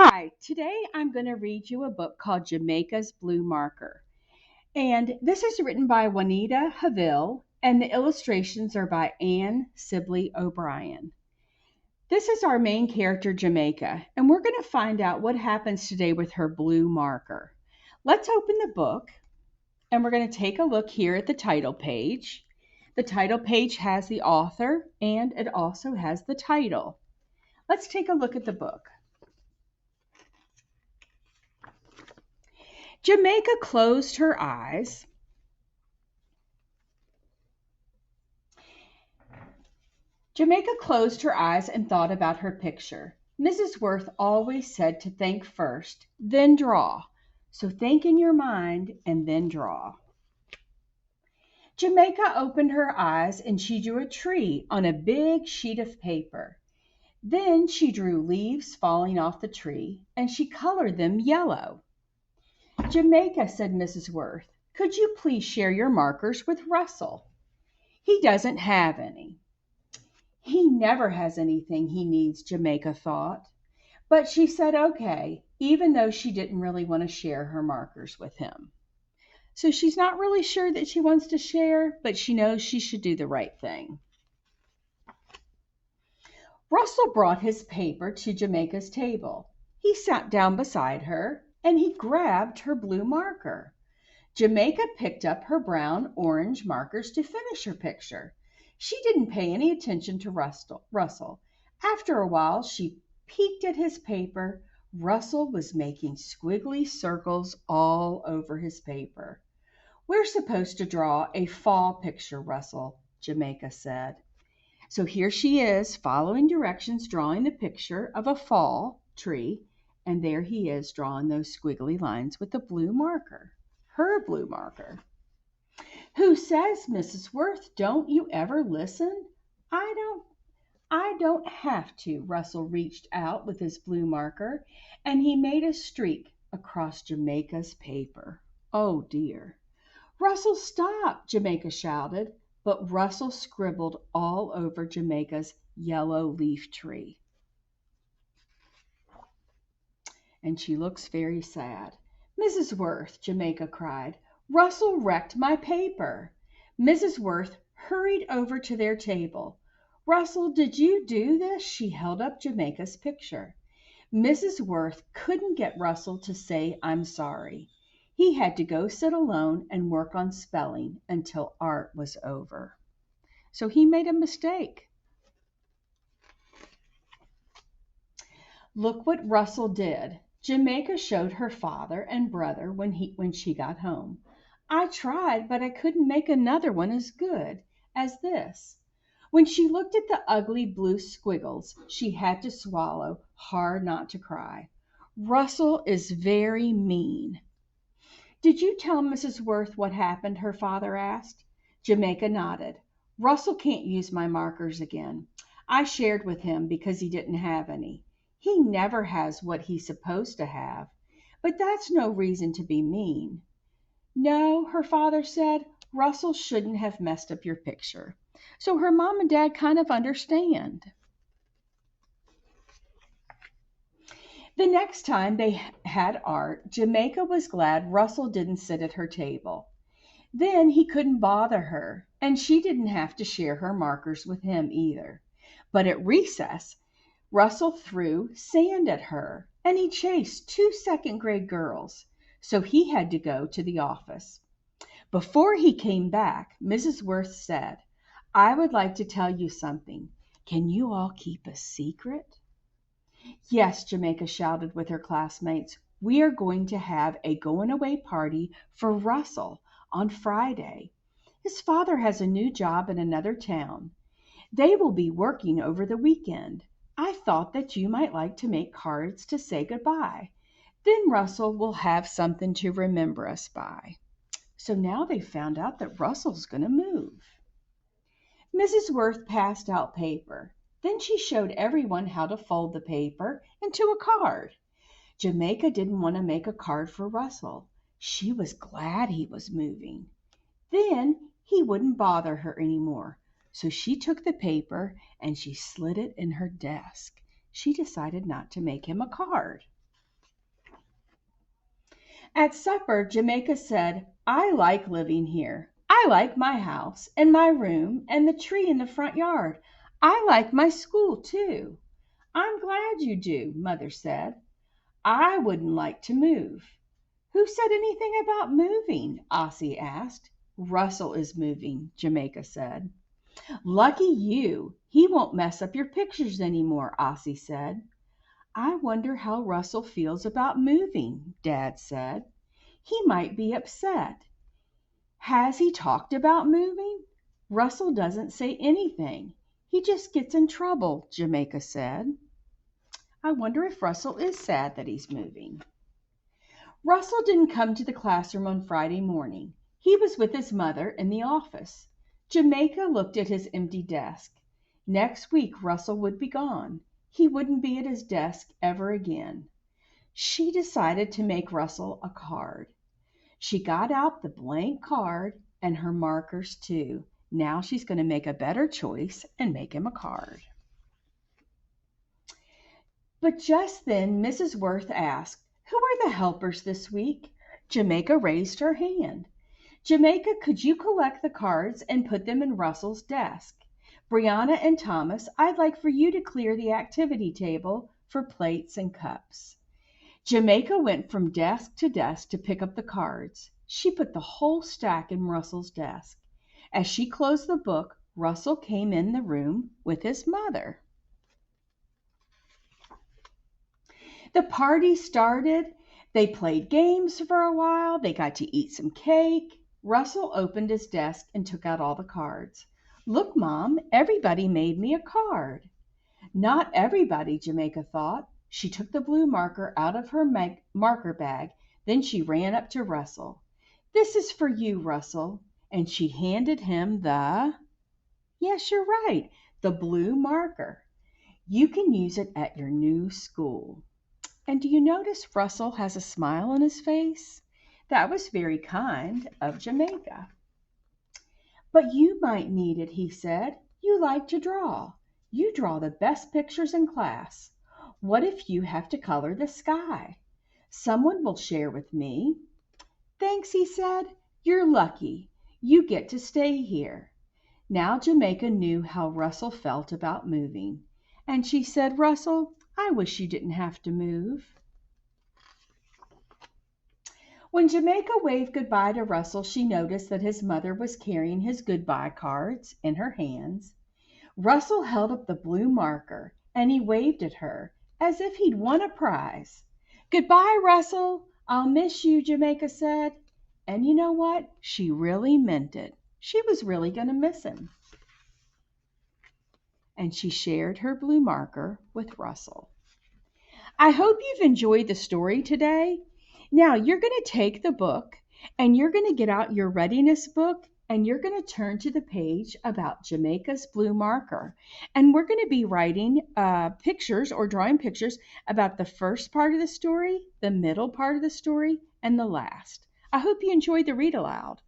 Hi, today I'm going to read you a book called Jamaica's Blue Marker. And this is written by Juanita Haville, and the illustrations are by Anne Sibley O'Brien. This is our main character, Jamaica, and we're going to find out what happens today with her blue marker. Let's open the book, and we're going to take a look here at the title page. The title page has the author, and it also has the title. Let's take a look at the book. Jamaica closed her eyes. Jamaica closed her eyes and thought about her picture. Mrs. Worth always said to think first, then draw. So think in your mind and then draw. Jamaica opened her eyes and she drew a tree on a big sheet of paper. Then she drew leaves falling off the tree and she colored them yellow. Jamaica, said Mrs. Worth, could you please share your markers with Russell? He doesn't have any. He never has anything he needs, Jamaica thought. But she said okay, even though she didn't really want to share her markers with him. So she's not really sure that she wants to share, but she knows she should do the right thing. Russell brought his paper to Jamaica's table. He sat down beside her and he grabbed her blue marker. Jamaica picked up her brown orange markers to finish her picture. She didn't pay any attention to Russell. After a while, she peeked at his paper. Russell was making squiggly circles all over his paper. We're supposed to draw a fall picture, Russell, Jamaica said. So here she is, following directions, drawing the picture of a fall tree, and there he is drawing those squiggly lines with the blue marker, her blue marker. Who says, Mrs. Worth, don't you ever listen? I don't have to. Russell reached out with his blue marker, and he made a streak across Jamaica's paper. Oh dear. Russell, stop, Jamaica shouted, but Russell scribbled all over Jamaica's yellow leaf tree. And she looks very sad. Mrs. Worth, Jamaica cried, Russell wrecked my paper. Mrs. Worth hurried over to their table. Russell, did you do this? She held up Jamaica's picture. Mrs. Worth couldn't get Russell to say, I'm sorry. He had to go sit alone and work on spelling until art was over. So he made a mistake. Look what Russell did. Jamaica showed her father and brother when she got home. I tried, but I couldn't make another one as good as this. When she looked at the ugly blue squiggles, she had to swallow hard not to cry. Russell is very mean. Did you tell Mrs. Worth what happened? Her father asked. Jamaica nodded. Russell can't use my markers again. I shared with him because he didn't have any. He never has what he's supposed to have. But that's no reason to be mean. No, her father said, Russell shouldn't have messed up your picture. So her mom and dad kind of understand. The next time they had art, Jamaica was glad Russell didn't sit at her table. Then he couldn't bother her, and she didn't have to share her markers with him either. But at recess, Russell threw sand at her, and he chased two second-grade girls, so he had to go to the office. Before he came back, Mrs. Worth said, I would like to tell you something. Can you all keep a secret? Yes, Jamaica shouted with her classmates. We are going to have a going-away party for Russell on Friday. His father has a new job in another town. They will be working over the weekend. I thought that you might like to make cards to say goodbye. Then Russell will have something to remember us by. So now they found out that Russell's going to move. Mrs. Worth passed out paper. Then she showed everyone how to fold the paper into a card. Jamaica didn't want to make a card for Russell. She was glad he was moving. Then he wouldn't bother her anymore. So she took the paper and she slid it in her desk. She decided not to make him a card. At supper, Jamaica said, "I like living here. I like my house and my room and the tree in the front yard. I like my school, too." "I'm glad you do," Mother said. "I wouldn't like to move." "Who said anything about moving?" Ossie asked. "Russell is moving," Jamaica said. "Lucky you. He won't mess up your pictures anymore," Ossie said. "I wonder how Russell feels about moving," Dad said. "He might be upset." "Has he talked about moving?" "Russell doesn't say anything. He just gets in trouble," Jamaica said. "I wonder if Russell is sad that he's moving." Russell didn't come to the classroom on Friday morning. He was with his mother in the office. Jamaica looked at his empty desk. Next week Russell would be gone. He wouldn't be at his desk ever again. She decided to make Russell a card. She got out the blank card and her markers too. Now she's going to make a better choice and make him a card. But just then Mrs. Worth asked, "Who are the helpers this week?" Jamaica raised her hand. "Jamaica, could you collect the cards and put them in Russell's desk? Brianna and Thomas, I'd like for you to clear the activity table for plates and cups." Jamaica went from desk to pick up the cards. She put the whole stack in Russell's desk. As she closed the book, Russell came in the room with his mother. The party started. They played games for a while. They got to eat some cake. Russell opened his desk and took out all the cards. "Look, Mom, everybody made me a card." Not everybody, Jamaica thought. She took the blue marker out of her marker bag. Then she ran up to Russell. "This is for you, Russell." And she handed him yes, you're right, the blue marker. "You can use it at your new school." And do you notice Russell has a smile on his face? That was very kind of Jamaica. "But you might need it," he said. "You like to draw. You draw the best pictures in class. What if you have to color the sky? Someone will share with me." "Thanks," he said. "You're lucky. You get to stay here." Now Jamaica knew how Russell felt about moving. And she said, "Russell, I wish you didn't have to move." When Jamaica waved goodbye to Russell, she noticed that his mother was carrying his goodbye cards in her hands. Russell held up the blue marker and he waved at her as if he'd won a prize. "Goodbye, Russell. I'll miss you," Jamaica said. And you know what? She really meant it. She was really going to miss him. And she shared her blue marker with Russell. I hope you've enjoyed the story today. Now you're going to take the book and you're going to get out your readiness book and you're going to turn to the page about Jamaica's blue marker. And we're going to be writing pictures or drawing pictures about the first part of the story, the middle part of the story, and the last. I hope you enjoyed the read aloud.